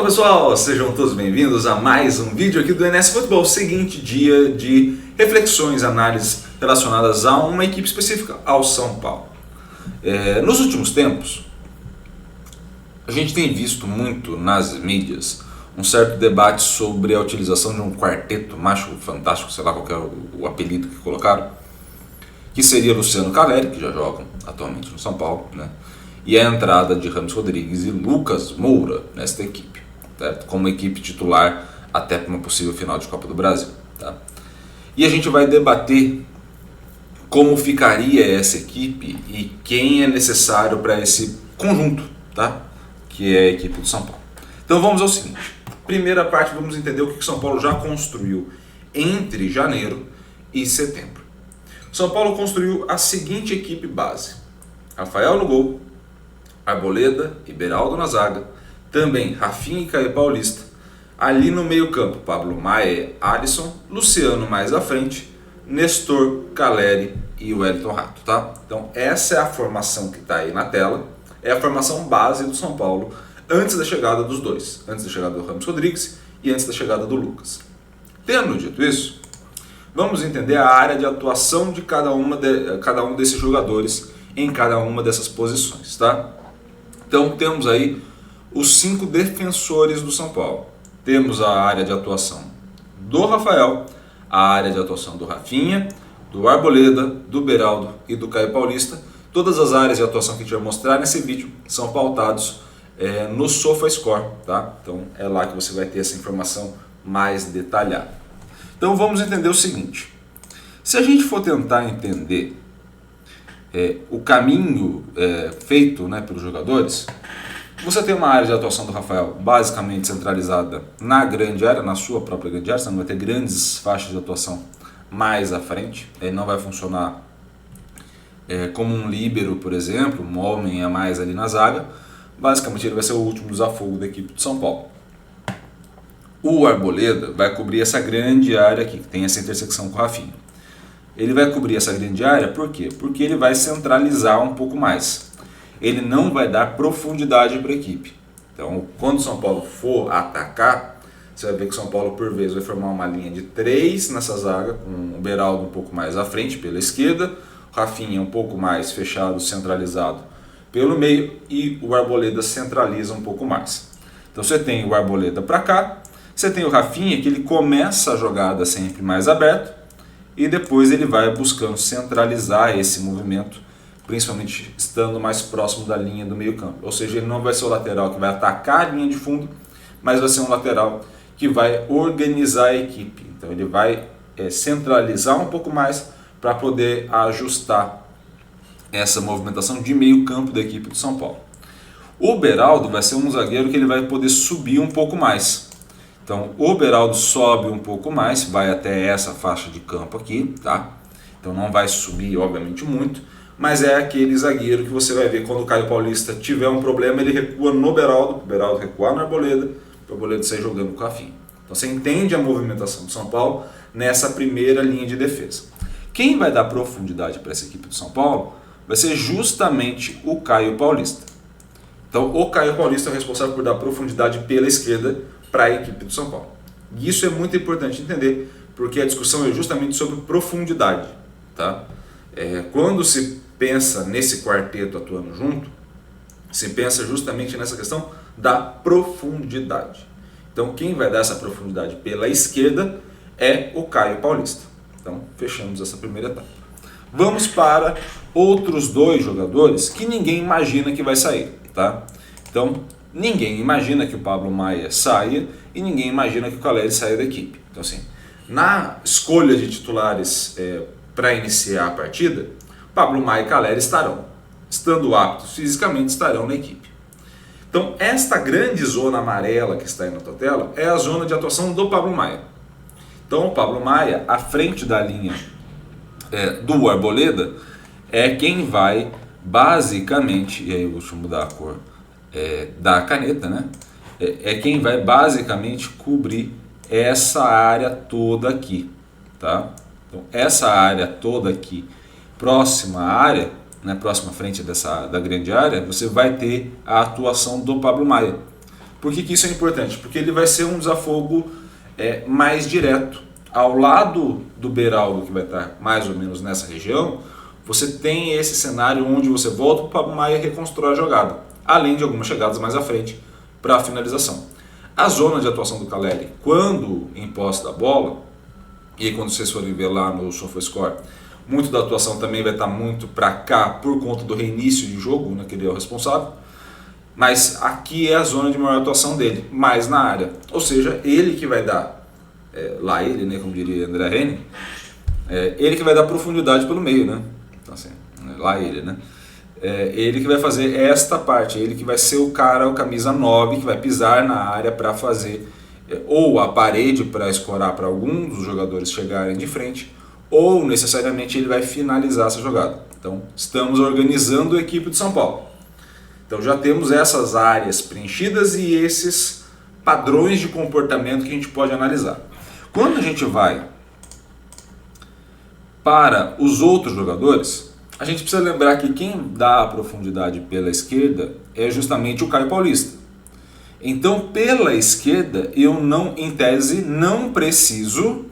pessoal, sejam todos bem-vindos a mais um vídeo aqui do NS Futebol, seguinte dia de reflexões, análises relacionadas a uma equipe específica, ao São Paulo. Nos últimos tempos, a gente tem visto muito nas mídias um certo debate sobre a utilização de um quarteto macho fantástico, sei lá qual que é o apelido que colocaram, que seria Luciano Calleri, que já jogam atualmente no São Paulo, né? E a entrada de Rames Rodrigues e Lucas Moura nesta equipe, certo? Como equipe titular até para uma possível final de Copa do Brasil. Tá? E a gente vai debater como ficaria essa equipe e quem é necessário para esse conjunto, tá? Que é a equipe do São Paulo. Então vamos ao seguinte. Primeira parte, vamos entender o que o São Paulo já construiu entre janeiro e setembro. O São Paulo construiu a seguinte equipe base: Rafael no gol, Arboleda e Beraldo na zaga, também Rafinha e Caio Paulista, ali no meio campo Pablo Maia e Alisson, Luciano mais à frente, Nestor, Calleri e Wellington Rato, tá? Então essa é a formação que está aí na tela, é a formação base do São Paulo antes da chegada dos dois, antes da chegada do Rames Rodrigues e antes da chegada do Lucas. Tendo dito isso, vamos entender a área de atuação de cada um desses jogadores em cada uma dessas posições, tá? Então temos aí os 5 defensores do São Paulo. Temos a área de atuação do Rafael, a área de atuação do Rafinha, do Arboleda, do Beraldo e do Caio Paulista. Todas as áreas de atuação que a gente vai mostrar nesse vídeo são pautados no SofaScore, tá? Então é lá que você vai ter essa informação mais detalhada. Então vamos entender o seguinte: se a gente for tentar entender o caminho feito, né, pelos jogadores, você tem uma área de atuação do Rafael basicamente centralizada na grande área, na sua própria grande área. Você não vai ter grandes faixas de atuação mais à frente. Ele não vai funcionar como um líbero, por exemplo, um homem a mais ali na zaga. Basicamente ele vai ser o último desafogo da equipe de São Paulo. O Arboleda vai cobrir essa grande área aqui, que tem essa intersecção com o Rafinha. Ele vai cobrir essa grande área, por quê? Porque ele vai centralizar um pouco mais. Ele não vai dar profundidade para a equipe. Então, quando o São Paulo for atacar, você vai ver que o São Paulo, por vezes, vai formar uma linha de 3 nessa zaga, com o Beraldo um pouco mais à frente, pela esquerda, o Rafinha um pouco mais fechado, centralizado pelo meio, e o Arboleda centraliza um pouco mais. Então, você tem o Arboleda para cá, você tem o Rafinha, que ele começa a jogada sempre mais aberto, e depois ele vai buscando centralizar esse movimento, principalmente estando mais próximo da linha do meio campo. Ou seja, ele não vai ser o lateral que vai atacar a linha de fundo, mas vai ser um lateral que vai organizar a equipe. Então ele vai centralizar um pouco mais para poder ajustar essa movimentação de meio campo da equipe do São Paulo. O Beraldo vai ser um zagueiro que ele vai poder subir um pouco mais. Então o Beraldo sobe um pouco mais, vai até essa faixa de campo aqui, tá? Então não vai subir, obviamente, muito, mas é aquele zagueiro que você vai ver quando o Caio Paulista tiver um problema, ele recua no Beraldo, o Beraldo recuar no Arboleda, para o Arboleda sair jogando com o Rafinha. Então você entende a movimentação do São Paulo nessa primeira linha de defesa. Quem vai dar profundidade para essa equipe do São Paulo vai ser justamente o Caio Paulista. Então o Caio Paulista é o responsável por dar profundidade pela esquerda para a equipe do São Paulo. E isso é muito importante entender, porque a discussão é justamente sobre profundidade, tá? Quando se pensa nesse quarteto atuando junto, se pensa justamente nessa questão da profundidade. Então quem vai dar essa profundidade pela esquerda é o Caio Paulista. Então fechamos essa primeira etapa. Vamos para outros 2 jogadores que ninguém imagina que vai sair, tá? Então ninguém imagina que o Pablo Maia saia e ninguém imagina que o Calleri saia da equipe. Então assim, na escolha de titulares para iniciar a partida, Pablo Maia e Calleri estarão. Estando aptos fisicamente, estarão na equipe. Então esta grande zona amarela que está aí na tua tela é a zona de atuação do Pablo Maia. Então o Pablo Maia, à frente da linha do Arboleda, é quem vai basicamente, e aí deixa eu mudar a cor da caneta, né? É quem vai basicamente cobrir essa área toda aqui, tá? Então essa área toda aqui, próxima à área, né, próxima à frente da grande área, você vai ter a atuação do Pablo Maia. Por que isso é importante? Porque ele vai ser um desafogo mais direto. Ao lado do Beraldo, que vai estar mais ou menos nessa região, você tem esse cenário onde você volta para o Maia e reconstrói a jogada, além de algumas chegadas mais à frente para a finalização. A zona de atuação do Caleri, quando em posse da bola, e quando vocês forem ver lá no SofaScore, muito da atuação também vai estar muito para cá por conta do reinício de jogo, né, que ele é o responsável, mas aqui é a zona de maior atuação dele, mais na área, ou seja, ele que vai dar, lá ele, né, como diria André Henning, ele que vai dar profundidade pelo meio, né? Então, assim, lá ele, né? Ele que vai fazer esta parte, ele que vai ser o cara, o camisa 9, que vai pisar na área para fazer ou a parede para escorar para algum dos jogadores chegarem de frente, ou necessariamente ele vai finalizar essa jogada. Então, estamos organizando a equipe de São Paulo. Então, já temos essas áreas preenchidas e esses padrões de comportamento que a gente pode analisar. Quando a gente vai para os outros jogadores, a gente precisa lembrar que quem dá a profundidade pela esquerda é justamente o Caio Paulista. Então, pela esquerda, eu não, em tese, não preciso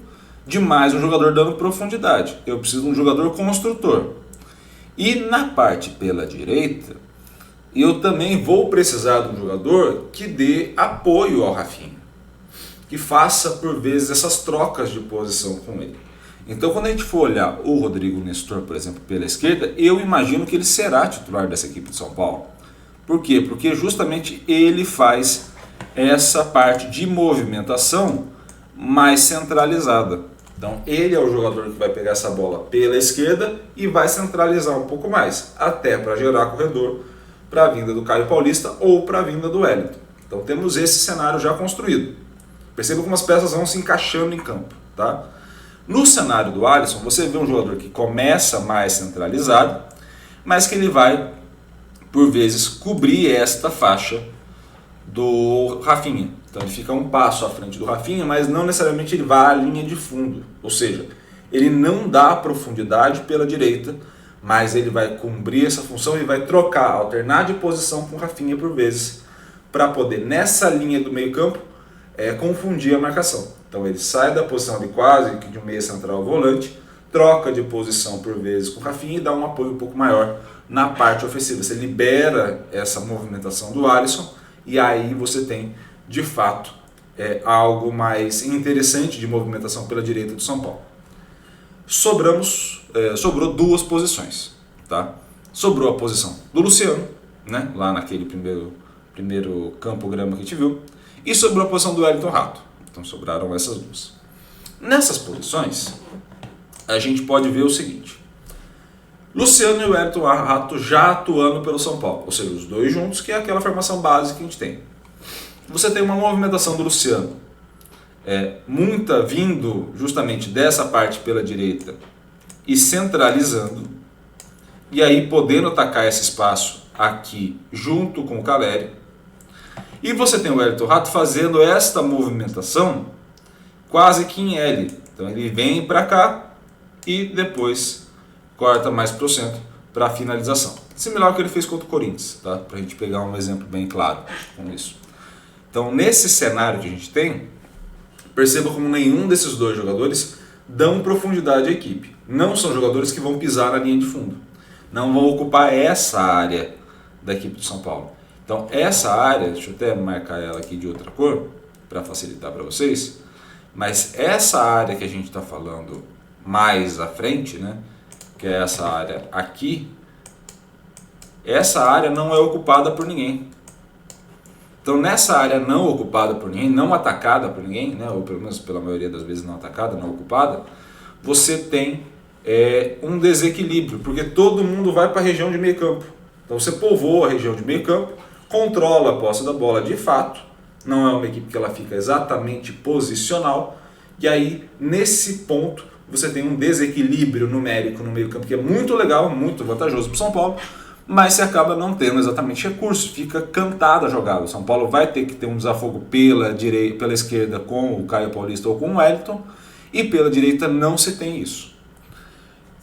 de mais um jogador dando profundidade. Eu preciso de um jogador construtor. E na parte pela direita, eu também vou precisar de um jogador que dê apoio ao Rafinha, que faça, por vezes, essas trocas de posição com ele. Então, quando a gente for olhar o Rodrigo Nestor, por exemplo, pela esquerda, eu imagino que ele será titular dessa equipe de São Paulo. Por quê? Porque justamente ele faz essa parte de movimentação mais centralizada. Então, ele é o jogador que vai pegar essa bola pela esquerda e vai centralizar um pouco mais, até para gerar corredor para a vinda do Caio Paulista ou para a vinda do Wellington. Então, temos esse cenário já construído. Perceba como as peças vão se encaixando em campo, tá? No cenário do Alisson, você vê um jogador que começa mais centralizado, mas que ele vai, por vezes, cobrir esta faixa do Rafinha. Então ele fica um passo à frente do Rafinha, mas não necessariamente ele vai à linha de fundo. Ou seja, ele não dá profundidade pela direita, mas ele vai cumprir essa função e vai trocar, alternar de posição com o Rafinha por vezes, para poder, nessa linha do meio campo, confundir a marcação. Então ele sai da posição de quase de um meia central volante, troca de posição por vezes com o Rafinha e dá um apoio um pouco maior na parte ofensiva. Você libera essa movimentação do Alisson e aí você tem, de fato, algo mais interessante de movimentação pela direita do São Paulo. Sobrou duas posições, tá? Sobrou a posição do Luciano, né? Lá naquele primeiro campo-grama que a gente viu, e sobrou a posição do Wellington Rato. Então sobraram essas duas. Nessas posições, a gente pode ver o seguinte: Luciano e o Wellington Rato já atuando pelo São Paulo, ou seja, os dois juntos, que é aquela formação básica que a gente tem. Você tem uma movimentação do Luciano, muita vindo justamente dessa parte pela direita e centralizando, e aí podendo atacar esse espaço aqui junto com o Caleri. E você tem o Wellington Rato fazendo esta movimentação quase que em L. Então ele vem para cá e depois corta mais para o centro para a finalização. Similar ao que ele fez contra o Corinthians, tá? Para a gente pegar um exemplo bem claro com isso. Então, nesse cenário que a gente tem, perceba como nenhum desses dois jogadores dão profundidade à equipe. Não são jogadores que vão pisar na linha de fundo. Não vão ocupar essa área da equipe do São Paulo. Então, essa área, deixa eu até marcar ela aqui de outra cor, para facilitar para vocês, mas essa área que a gente está falando mais à frente, né, que é essa área aqui, essa área não é ocupada por ninguém. Então, nessa área não ocupada por ninguém, não atacada por ninguém, né, ou pelo menos pela maioria das vezes não atacada, não ocupada, você tem um desequilíbrio, porque todo mundo vai para a região de meio campo. Então, você povoa a região de meio campo, controla a posse da bola de fato, não é uma equipe que ela fica exatamente posicional, e aí, nesse ponto, você tem um desequilíbrio numérico no meio campo, que é muito legal, muito vantajoso para o São Paulo, mas você acaba não tendo exatamente recursos, fica cantada a jogada. O São Paulo vai ter que ter um desafogo pela esquerda com o Caio Paulista ou com o Wellington, e pela direita não se tem isso.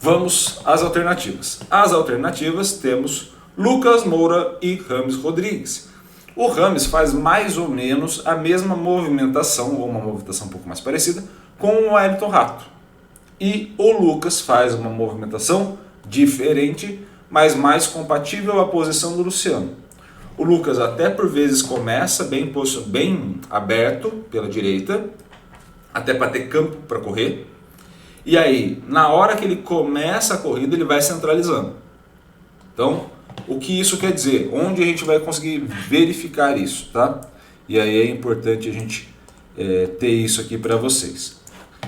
Vamos às alternativas. As alternativas temos Lucas Moura e Rames Rodrigues. O Rames faz mais ou menos a mesma movimentação, ou uma movimentação um pouco mais parecida, com o Wellington Rato. E o Lucas faz uma movimentação diferente, mas mais compatível à posição do Luciano. O Lucas até por vezes começa bem aberto pela direita, até para ter campo para correr. E aí, na hora que ele começa a corrida, ele vai centralizando. Então, o que isso quer dizer? Onde a gente vai conseguir verificar isso, tá? E aí é importante a gente ter isso aqui para vocês.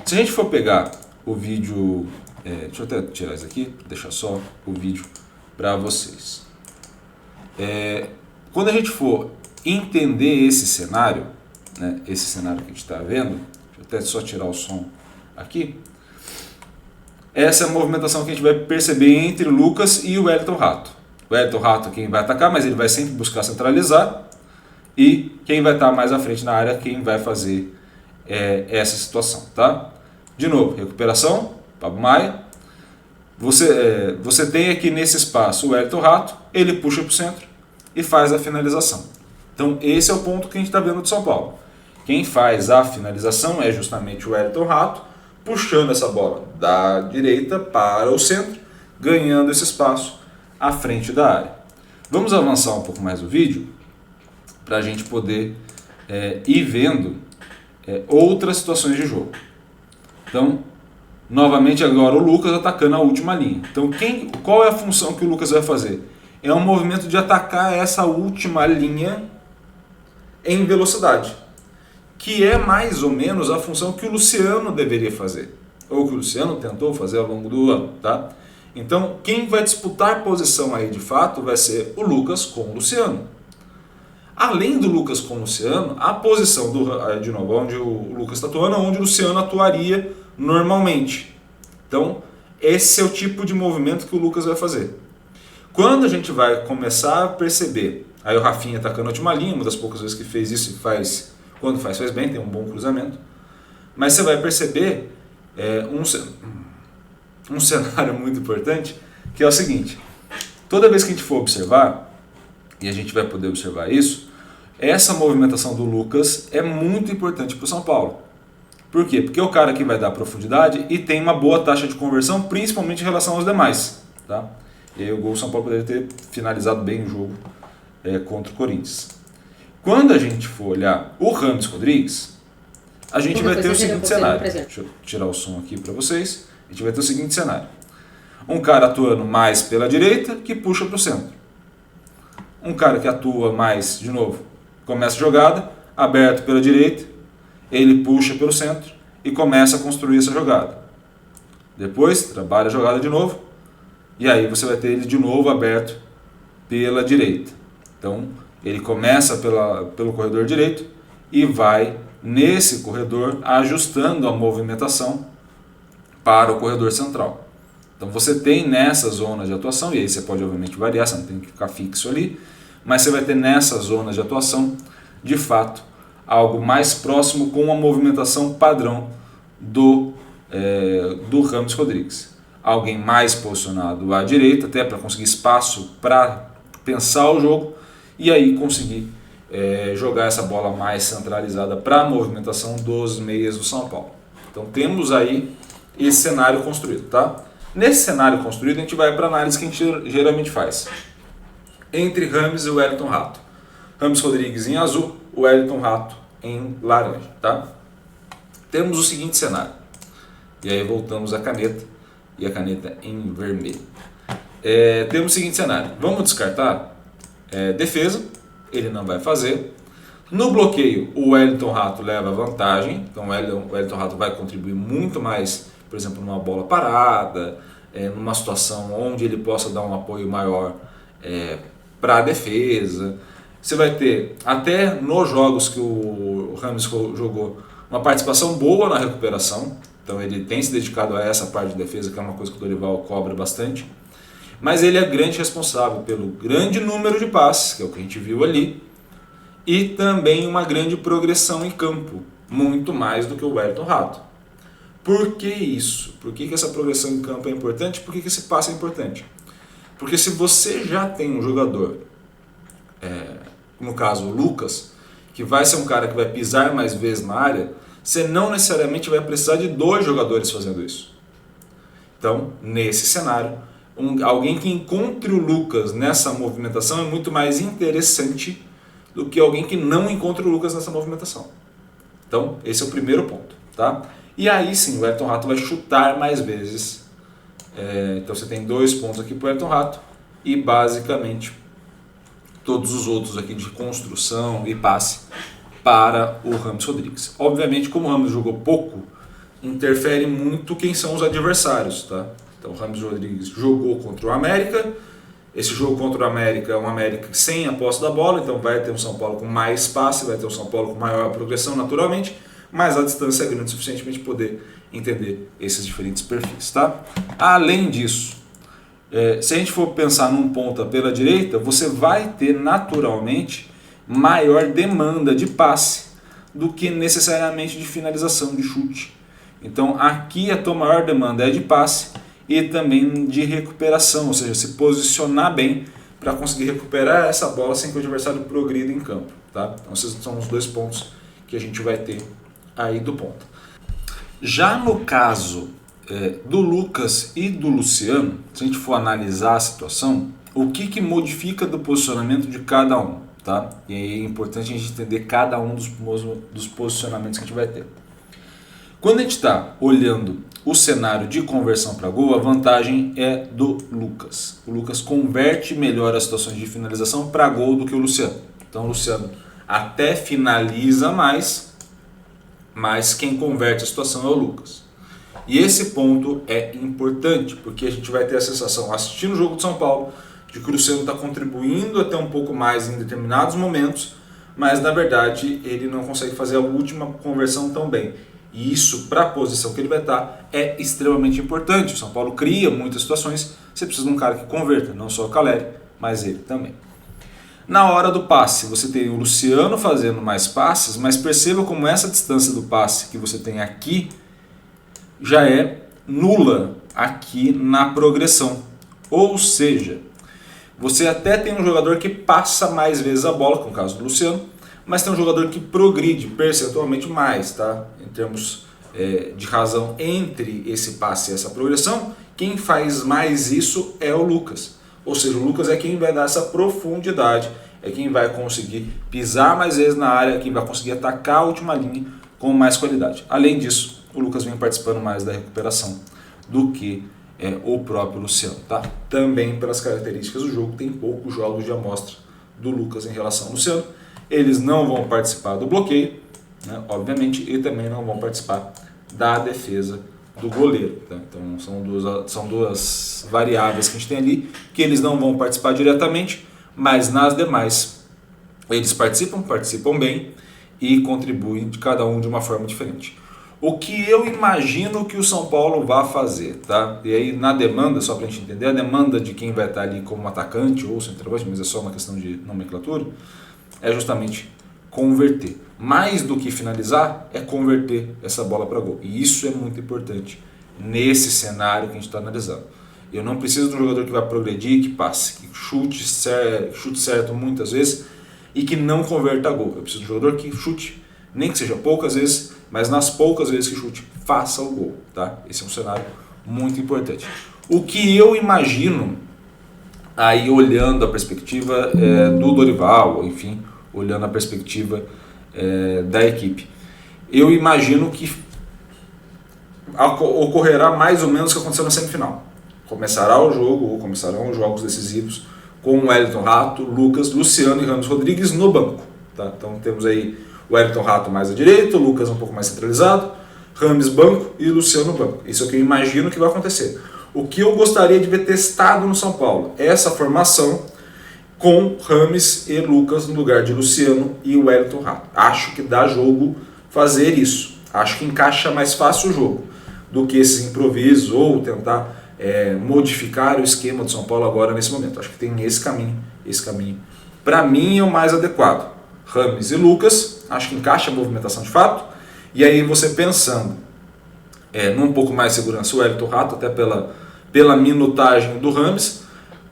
Se a gente for pegar o vídeo, deixa eu até tirar isso aqui, deixar só o vídeo para vocês. Quando a gente for entender esse cenário, né, esse cenário que a gente está vendo, deixa eu até só tirar o som aqui. Essa é a movimentação que a gente vai perceber entre o Lucas e o Wellington Rato. O Wellington Rato é quem vai atacar, mas ele vai sempre buscar centralizar. E quem vai estar mais à frente na área, quem vai fazer essa situação, tá? De novo, recuperação, Pablo Maia. Você tem aqui nesse espaço o Wellington Rato, ele puxa para o centro e faz a finalização. Então esse é o ponto que a gente está vendo de São Paulo. Quem faz a finalização é justamente o Wellington Rato, puxando essa bola da direita para o centro, ganhando esse espaço à frente da área. Vamos avançar um pouco mais o vídeo para a gente poder ir vendo outras situações de jogo. Então, novamente agora o Lucas atacando a última linha. Então, qual é a função que o Lucas vai fazer? É um movimento de atacar essa última linha em velocidade, que é mais ou menos a função que o Luciano deveria fazer, ou que o Luciano tentou fazer ao longo do ano, tá? Então, quem vai disputar posição aí de fato vai ser o Lucas com o Luciano. Além do Lucas com o Luciano, a posição de novo, onde o Lucas está atuando, é onde o Luciano atuaria normalmente. Então, esse é o tipo de movimento que o Lucas vai fazer. Quando a gente vai começar a perceber, aí o Rafinha atacando a última linha, uma das poucas vezes que fez isso, quando faz bem, tem um bom cruzamento. Mas você vai perceber um cenário muito importante, que é o seguinte: toda vez que a gente for observar, e a gente vai poder observar isso, essa movimentação do Lucas é muito importante para o São Paulo. Por quê? Porque é o cara que vai dar profundidade e tem uma boa taxa de conversão, principalmente em relação aos demais. Tá? E aí o São Paulo poderia ter finalizado bem o jogo contra o Corinthians. Quando a gente for olhar o Rames Rodrigues, a gente vai ter o seguinte cenário. Deixa eu tirar o som aqui para vocês. A gente vai ter o seguinte cenário. Um cara atuando mais pela direita que puxa para o centro. Um cara que atua mais, de novo, começa a jogada, aberto pela direita, ele puxa pelo centro e começa a construir essa jogada. Depois trabalha a jogada de novo e aí você vai ter ele de novo aberto pela direita. Então ele começa pelo corredor direito e vai nesse corredor ajustando a movimentação para o corredor central. Então você tem nessa zona de atuação, e aí você pode obviamente variar, você não tem que ficar fixo ali, mas você vai ter nessa zona de atuação, de fato, algo mais próximo com a movimentação padrão do Rames Rodrigues. Alguém mais posicionado à direita, até para conseguir espaço para pensar o jogo, e aí conseguir jogar essa bola mais centralizada para a movimentação dos meias do São Paulo. Então temos aí esse cenário construído, tá? Nesse cenário construído a gente vai para a análise que a gente geralmente faz entre Rames e o Wellington Rato. Rames Rodrigues em azul, o Wellington Rato em laranja, tá? Temos o seguinte cenário, e aí voltamos à caneta, e a caneta em vermelho. Temos o seguinte cenário, vamos descartar defesa, ele não vai fazer. No bloqueio, o Wellington Rato leva vantagem, então o Wellington Rato vai contribuir muito mais, por exemplo, numa bola parada, numa situação onde ele possa dar um apoio maior para a defesa. Você vai ter, até nos jogos que o Rames jogou, uma participação boa na recuperação, então ele tem se dedicado a essa parte de defesa, que é uma coisa que o Dorival cobra bastante, mas ele é grande responsável pelo grande número de passes, que é o que a gente viu ali, e também uma grande progressão em campo, muito mais do que o Wellington Rato. Por que isso? Por que essa progressão em campo é importante? Por que esse passe é importante? Porque se você já tem um jogador no caso o Lucas, que vai ser um cara que vai pisar mais vezes na área, você não necessariamente vai precisar de 2 jogadores fazendo isso. Então, nesse cenário, alguém que encontre o Lucas nessa movimentação é muito mais interessante do que alguém que não encontre o Lucas nessa movimentação. Então, esse é o primeiro ponto. Tá? E aí sim, o Ayrton Rato vai chutar mais vezes. Então você tem 2 pontos aqui para o Ayrton Rato e basicamente todos os outros aqui de construção e passe para o James Rodrigues. Obviamente, como o James jogou pouco, interfere muito quem são os adversários. Tá? Então o James Rodrigues jogou contra o América. Esse jogo contra o América é um América sem a posse da bola, então vai ter um São Paulo com mais passe, vai ter um São Paulo com maior progressão naturalmente, mas a distância é grande o suficiente para a gente poder entender esses diferentes perfis. Tá? Além disso, se a gente for pensar num ponta pela direita, você vai ter naturalmente maior demanda de passe do que necessariamente de finalização, de chute. Então aqui a tua maior demanda é de passe e também de recuperação, ou seja, se posicionar bem para conseguir recuperar essa bola sem que o adversário progrida em campo. Tá? Então esses são os 2 pontos que a gente vai ter aí do ponta. Já no caso do Lucas e do Luciano, se a gente for analisar a situação, o que modifica do posicionamento de cada um? Tá? E aí é importante a gente entender cada um dos posicionamentos que a gente vai ter. Quando a gente está olhando o cenário de conversão para gol, a vantagem é do Lucas. O Lucas converte melhor as situações de finalização para gol do que o Luciano. Então o Luciano até finaliza mais, mas quem converte a situação é o Lucas. E esse ponto é importante, porque a gente vai ter a sensação, assistindo o jogo de São Paulo, de que o Luciano está contribuindo até um pouco mais em determinados momentos, mas na verdade ele não consegue fazer a última conversão tão bem. E isso, para a posição que ele vai estar, é extremamente importante. O São Paulo cria muitas situações, você precisa de um cara que converta, não só o Caleri, mas ele também. Na hora do passe, você tem o Luciano fazendo mais passes, mas perceba como essa distância do passe que você tem aqui já é nula aqui na progressão. Ou seja, você até tem um jogador que passa mais vezes a bola, como o caso do Luciano, mas tem um jogador que progride percentualmente mais, tá? Em termos de razão entre esse passe e essa progressão, quem faz mais isso é o Lucas. Ou seja, o Lucas é quem vai dar essa profundidade, é quem vai conseguir pisar mais vezes na área, quem vai conseguir atacar a última linha com mais qualidade. Além disso, o Lucas vem participando mais da recuperação do que o próprio Luciano. Tá? Também pelas características do jogo, tem poucos jogos de amostra do Lucas em relação ao Luciano. Eles não vão participar do bloqueio, né, obviamente, e também não vão participar da defesa do goleiro. Tá? Então são duas variáveis que a gente tem ali, que eles não vão participar diretamente, mas nas demais eles participam bem e contribuem de cada um de uma forma diferente. O que eu imagino que o São Paulo vai fazer, tá? E aí na demanda, só para a gente entender, a demanda de quem vai estar ali como atacante ou centroavante, mas é só uma questão de nomenclatura, é justamente converter. Mais do que finalizar, é converter essa bola para gol. E isso é muito importante nesse cenário que a gente está analisando. Eu não preciso de um jogador que vai progredir, que passe, que chute certo muitas vezes e que não converta a gol. Eu preciso de um jogador que chute, nem que seja poucas vezes, mas nas poucas vezes que chute, faça o gol. Tá? Esse é um cenário muito importante. O que eu imagino, aí olhando a perspectiva do Dorival, enfim, olhando a perspectiva da equipe, eu imagino que ocorrerá mais ou menos o que aconteceu na semifinal. Começará o jogo, ou começarão os jogos decisivos, com o Wellington Rato, Lucas, Luciano e James Rodrigues no banco. Tá? Então temos aí o Wellington Rato mais à direita, o Lucas um pouco mais centralizado, James banco e Luciano banco. Isso é o que eu imagino que vai acontecer. O que eu gostaria de ver testado no São Paulo é essa formação com James e Lucas no lugar de Luciano e Wellington Rato. Acho que dá jogo fazer isso. Acho que encaixa mais fácil o jogo do que esses improvisos ou tentar modificar o esquema do São Paulo agora nesse momento. Acho que tem esse caminho. Esse caminho, para mim, é o mais adequado. James e Lucas, acho que encaixa a movimentação de fato. E aí você pensando num pouco mais de segurança, o Wellington Rato, até pela minutagem do James,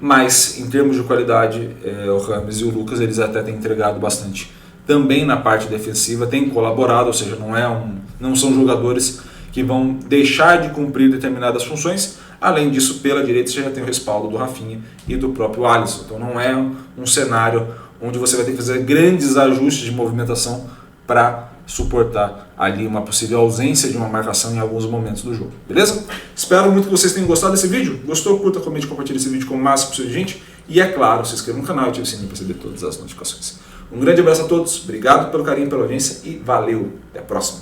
mas em termos de qualidade, o Rames e o Lucas eles até têm entregado bastante. Também na parte defensiva, têm colaborado, ou seja, não são jogadores que vão deixar de cumprir determinadas funções. Além disso, pela direita você já tem o respaldo do Rafinha e do próprio Alisson. Então não é um cenário onde você vai ter que fazer grandes ajustes de movimentação para suportar ali uma possível ausência de uma marcação em alguns momentos do jogo. Beleza? Espero muito que vocês tenham gostado desse vídeo. Gostou? Curta, comente e compartilhe esse vídeo com o máximo possível de gente. E é claro, se inscreva no canal e ative o sininho para receber todas as notificações. Um grande abraço a todos, obrigado pelo carinho e pela audiência e valeu! Até a próxima!